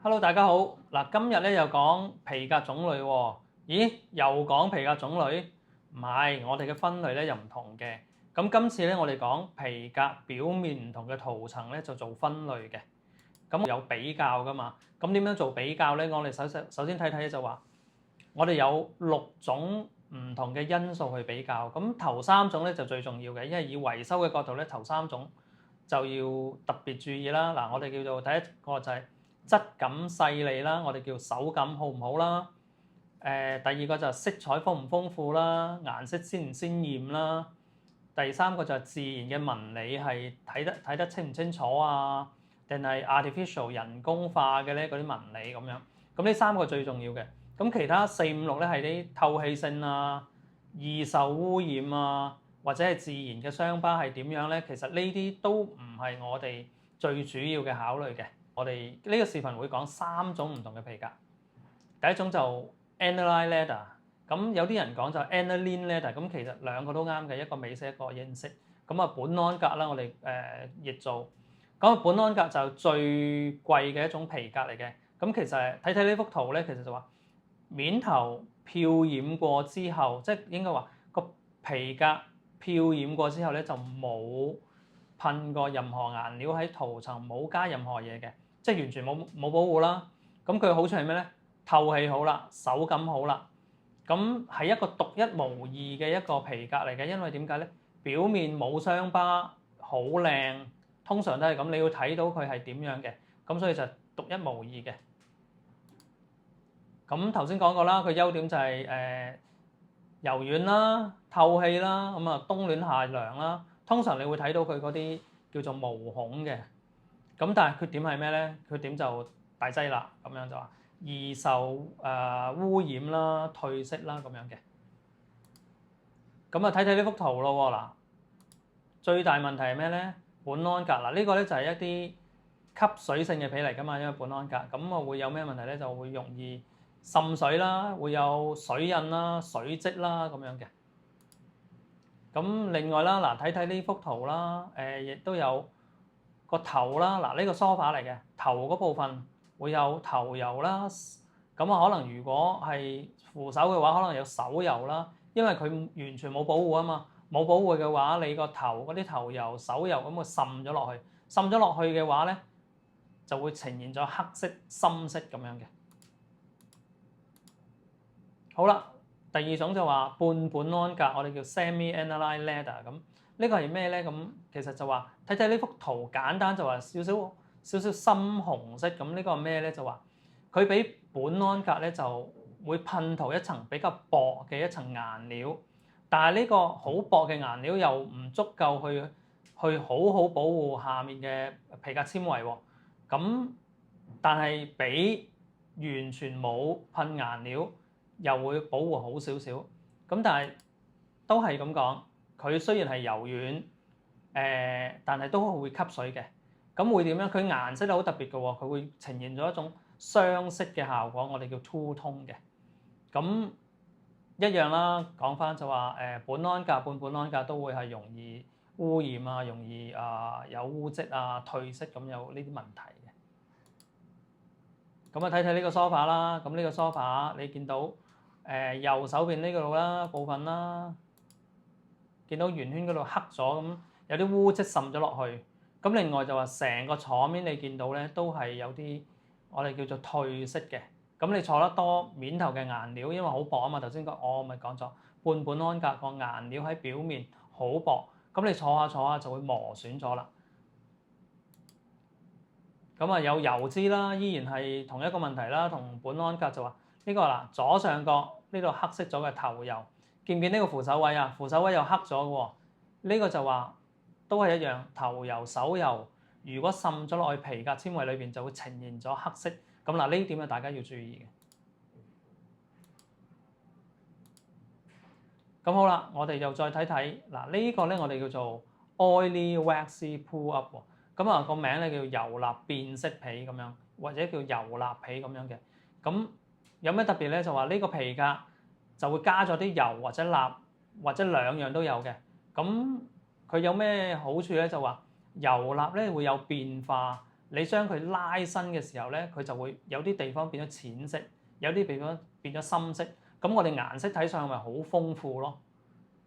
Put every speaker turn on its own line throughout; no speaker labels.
Hello，大家好。嗱，今日咧又講皮革種類喎。咦，又講皮革種類？唔係，我哋嘅分類咧又唔同嘅。咁今次咧，我哋講皮革表面唔同嘅塗層咧，就做分類嘅。咁有比較噶嘛？咁點樣做比較咧？我哋首先睇睇就話，我哋有6種唔同嘅因素去比較。咁頭3種咧就最重要嘅，因為以維修嘅角度咧，頭3種就要特別注意啦。嗱，我哋叫做第一個就係質感細膩啦，我哋叫手感好唔好啦。第二個就係色彩豐唔豐富啦，顏色鮮唔鮮豔啦。第3個就係自然嘅紋理係睇得清唔清楚啊，定係 artificial 人工化嘅咧嗰啲紋理咁樣。咁呢3個最重要嘅。咁其他4、5、6咧係啲透氣性啊、易受污染啊，或者係自然嘅傷疤係點樣咧？其實呢啲都唔係我哋最主要嘅考慮嘅。我哋呢個視頻會講3種唔同嘅皮革。第一種就 aniline leather， 咁有啲人講就 aniline leather， 咁其實兩個都啱嘅，一個美式一個英式。咁啊，本安格啦，我哋譯做。咁本安格就最貴嘅一種皮革嚟嘅。咁其實睇睇呢幅圖咧，其實就話面頭漂染過之後，即係應該話個皮革漂染過之後咧，就冇噴過任何顏料喺塗層，冇加任何嘢嘅。即係完全冇保護啦，咁佢好處係咩咧？透氣好啦，手感好啦，咁係一個獨一無二嘅一個皮革嚟嘅。因為點解咧？表面冇傷疤，好靚，通常都係咁，你要睇到佢係點樣嘅，咁所以就獨一無二嘅。咁頭先講過啦，佢優點就係柔軟啦、透氣啦，咁啊冬暖夏涼啦。通常你會睇到佢嗰啲叫做毛孔嘅。咁但係缺點係咩咧？缺點就大劑啦，咁樣就話易受污染啦、褪色啦咁樣嘅。咁啊睇睇呢幅圖咯喎，嗱，最大問題係咩咧？本安格嗱，呢個咧就係一啲吸水性嘅皮嚟㗎嘛，因為本安格咁啊會有咩問題咧？就會容易滲水啦，會有水印啦、水漬啦咁樣嘅。咁另外啦，嗱睇睇呢幅圖啦，亦都有個頭啦，嗱呢個梳化嚟嘅，頭嗰部分會有頭油啦，咁啊可能如果係扶手嘅話，可能有手油啦，因為佢完全冇保護啊嘛，冇保護嘅話，你個頭嗰啲頭油、手油咁會滲咗落去，滲咗落去嘅話咧，就會呈現咗黑色、深色咁樣嘅。好啦，第二種就話半本安格，我哋叫 semi-aniline leather 咁。呢個係咩咧？咁其實就話睇睇呢幅圖，簡單就話少少深紅色咁。呢個係咩咧？就話佢比本安格咧就會噴塗一層比較薄嘅一層顏料，但係呢個好薄嘅顏料又唔足夠去好好保護下面嘅皮革纖維喎。咁但係比完全冇噴顏料又會保護好少少。咁但係都係咁講。佢雖然係柔軟，但係都會吸水嘅。咁會點樣？佢顏色都好特別嘅喎，佢會呈現咗一種雙色嘅效果，我哋叫 two tone 嘅。咁一樣啦，講翻就話本安格、半本安格都會係容易污染啊，容易有污漬啊、褪色咁有呢啲問題嘅。咁啊睇睇呢個梳化啦，咁呢個梳化你見到右手邊呢個度啦部分啦。見到圓圈嗰度黑咗咁，有啲污漬滲咗落去。咁另外就話成個坐面你見到咧，都係有啲我哋叫做褪色嘅。咁你坐得多面頭嘅顏料，因為好薄啊嘛。頭先我咪講咗，半本安格個顏料喺表面好薄，咁你坐下就會磨損咗啦。咁啊有油脂啦，依然係同一個問題啦。同本安格就話呢個嗱，左上角呢度黑色咗嘅頭油。見唔見呢個扶手位啊？扶手位又黑咗嘅喎，呢個就話都係一樣，頭油、手油如果滲咗落去皮革纖維裏邊，就會呈現咗黑色。咁嗱，呢點啊大家要注意嘅。咁好啦，我哋又再睇睇嗱，呢個咧我哋叫做 oily waxy pull up 喎。咁啊個名咧叫油蠟變色皮咁樣，或者叫油蠟皮咁樣嘅。咁有咩特別咧？就話呢個皮革就會加咗啲油或者蠟，或者兩樣都有嘅。咁佢有咩好處咧？就話油蠟咧會有變化，你將佢拉伸嘅時候咧，佢就會有啲地方變咗淺色，有啲地方變咗深色。咁我哋顏色睇上去咪好豐富咯。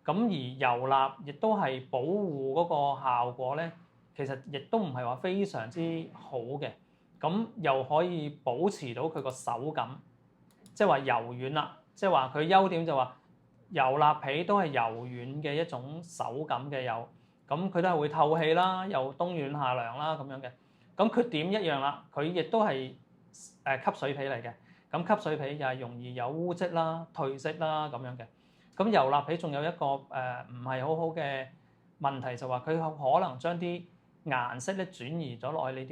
咁而油蠟亦都係保護嗰個效果咧，其實亦都唔係話非常之好嘅。咁又可以保持到佢個手感，即係話柔軟啦。即係話佢優點就話油蠟皮都係柔軟嘅一種手感嘅油，咁佢都係會透氣啦，又冬暖夏涼啦咁樣嘅。咁缺點一樣啦，佢亦都係吸水皮嚟嘅。咁吸水皮又係容易有污漬啦、褪色啦咁樣嘅。咁油蠟皮仲有一個唔係好好嘅問題，就話佢可能將啲顏色咧轉移咗落去你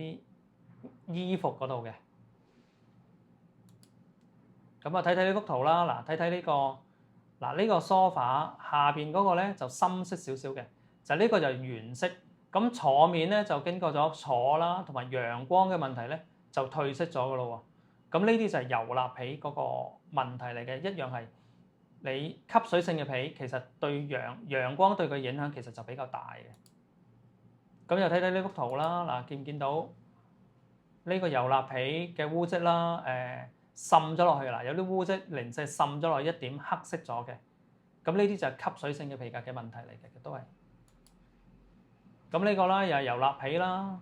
啲衣服嗰度嘅。咁啊，睇睇呢幅圖啦，嗱，睇睇呢個，嗱，呢個 sofa 下邊嗰個咧就深色少少嘅，就呢個就原色。咁坐面咧就經過咗坐啦同埋陽光嘅問題咧，就褪色咗噶咯喎。咁呢啲就係油蠟皮嗰個問題嚟嘅，一樣係你吸水性嘅皮，其實對陽光對佢影響其實就比較大嘅。咁又睇睇呢幅圖啦，嗱，見唔見到呢個油蠟皮嘅污漬啦？滲咗落去啦，有啲污漬零舍滲咗落去一點黑色咗嘅。咁呢啲就係吸水性嘅皮革嘅問題嚟嘅，都係。咁呢個啦，又係油蠟皮啦，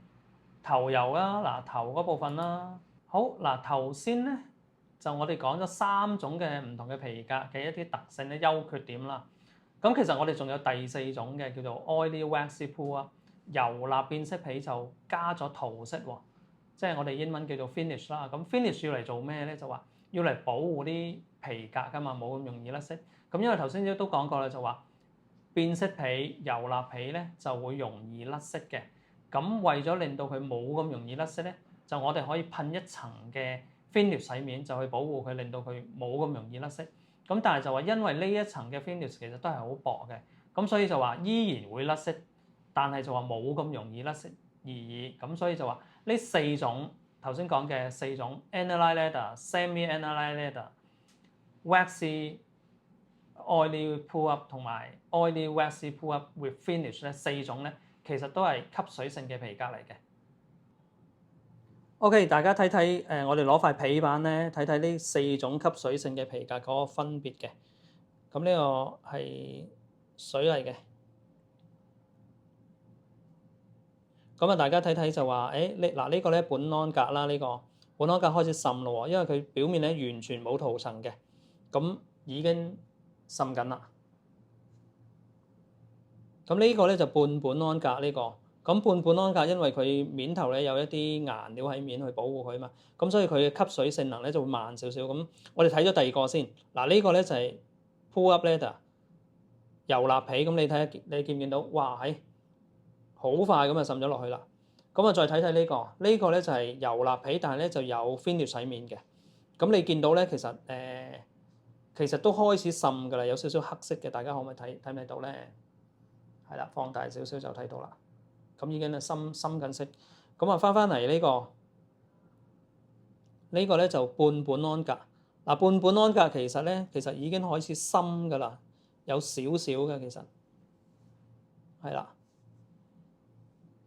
頭油啦，嗱，頭嗰部分啦。好，嗱，頭先咧就我哋講咗3種嘅唔同嘅皮革嘅一啲特性咧、優缺點啦。咁其實我哋仲有第4種嘅叫做 oily waxy pull-up，油蠟變色皮就加咗塗色喎，即係我哋英文叫做 finish 啦。咁 finish 要嚟做咩咧？就話要嚟保護啲皮革噶嘛，冇咁容易甩色。咁因為頭先都講過啦，就話變色皮、油蠟皮咧就會容易甩色嘅。咁為咗令到佢冇咁容易甩色咧，就我哋可以噴一層嘅 finish 洗面，就去保護佢，令到佢冇咁容易甩色。咁但係就話因為呢一層嘅 finish 其實都係好薄嘅，咁所以就話依然會甩色，但係就話冇咁容易甩色而已。咁所以就話呢4種頭先講嘅4種 aniline leather、semi-aniline leather、waxy、oily pull-up 同埋 oily waxy pull-up with finish 咧，4種咧其實都係吸水性嘅皮革嚟嘅。OK， 大家睇睇我哋攞塊皮板咧，睇睇呢4種吸水性嘅皮革嗰個分別嘅。咁呢個係水嚟嘅。咁啊，大家睇睇就話，呢個咧苯胺革啦，呢個苯胺革開始滲咯喎，因為佢表面咧完全冇塗層嘅，咁已經滲緊啦。咁呢個咧就半苯胺革呢個。咁半苯胺革因為佢面頭咧有一啲顏料喺面去保護佢嘛，咁所以佢嘅吸水性能咧就會慢少少。咁我哋睇咗第2個先，嗱，呢個咧就係 pull-up leather 油蠟皮。咁你睇下，你見唔見到？哇，好快咁就滲咗落去啦。咁啊，再睇睇呢個，呢個咧就係油蠟皮，但係咧就有 finish 洗面嘅。咁你見到咧，其實都開始滲㗎啦，有少少黑色嘅，大家可唔可以睇唔睇到咧？係啦，放大少少就睇到啦。咁已經係深緊色。咁啊，翻嚟呢個咧就半苯胺革。嗱，半苯胺革其實已經開始深㗎啦，有少少嘅其實係啦。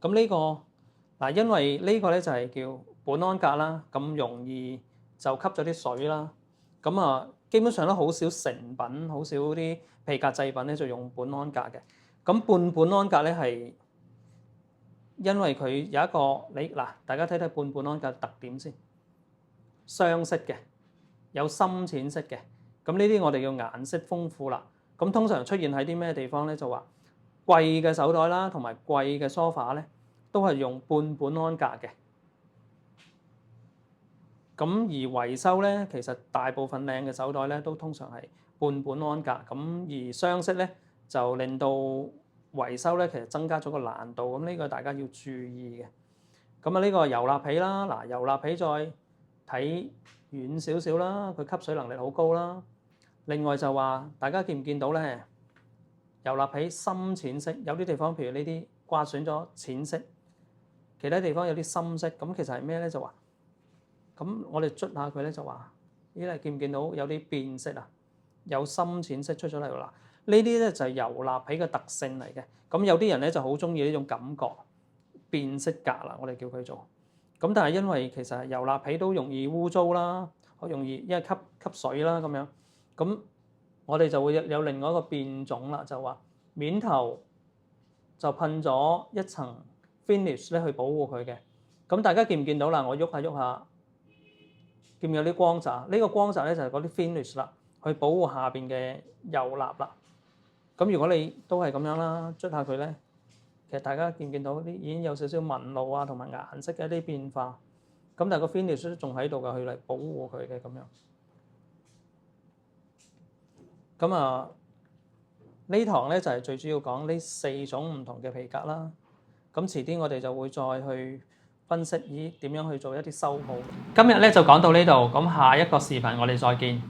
咁呢個嗱，因為呢個咧就係叫苯胺革啦，咁容易就吸咗啲水啦。咁啊，基本上都好少成品，好少啲皮革製品咧就用苯胺革嘅。咁半苯胺革咧係因為佢有一個大家睇睇半苯胺革特點先，雙色嘅，有深淺色嘅。咁呢啲我哋叫顏色豐富啦。咁通常出現喺啲咩地方咧？就話貴嘅手袋啦，同埋貴嘅 sofa 咧，都係用半苯胺革嘅。咁而維修咧，其實大部分靚嘅手袋咧，都通常係半苯胺革。咁而雙色咧，就令到維修咧，其實增加咗個難度。咁呢個大家要注意嘅。咁啊，呢個油蠟皮啦，嗱，油蠟皮再睇遠少少啦，佢吸水能力好高啦。另外就話，大家見唔見到咧？油蠟皮深淺色，有啲地方譬如呢啲刮損咗淺色，其他地方有啲深色。咁其實係咩咧？就話，咁我哋捽下佢咧，就話，你見唔見到有啲變色啊？有深淺色出咗嚟啦。呢啲咧就係油蠟皮嘅特性嚟嘅。咁有啲人咧就好中意呢種感覺，變色革啦，我哋叫佢做。咁但係因為其實油蠟皮都容易污糟啦，好容易因為吸水啦咁樣。咁我哋就會有另外一個變種啦，就話面頭就噴咗一層 finish 咧去保護佢嘅。咁大家見唔見到啦？我喐下喐下，見唔見有啲光澤？呢個光澤咧就係嗰啲 finish 啦，去保護下邊嘅油蠟啦。咁如果你都係咁樣啦，捽下佢咧，其實大家見唔見到啲已經有少少紋路啊，同埋顏色嘅一啲變化。咁但係個 finish 都仲喺度㗎，去嚟保護佢嘅咁樣。咁啊，呢堂咧就係最主要講呢4種唔同嘅皮革啦。咁遲啲我哋就會再去分析點樣去做一啲修補。今日咧就講到呢度，咁下一個視頻我哋再見。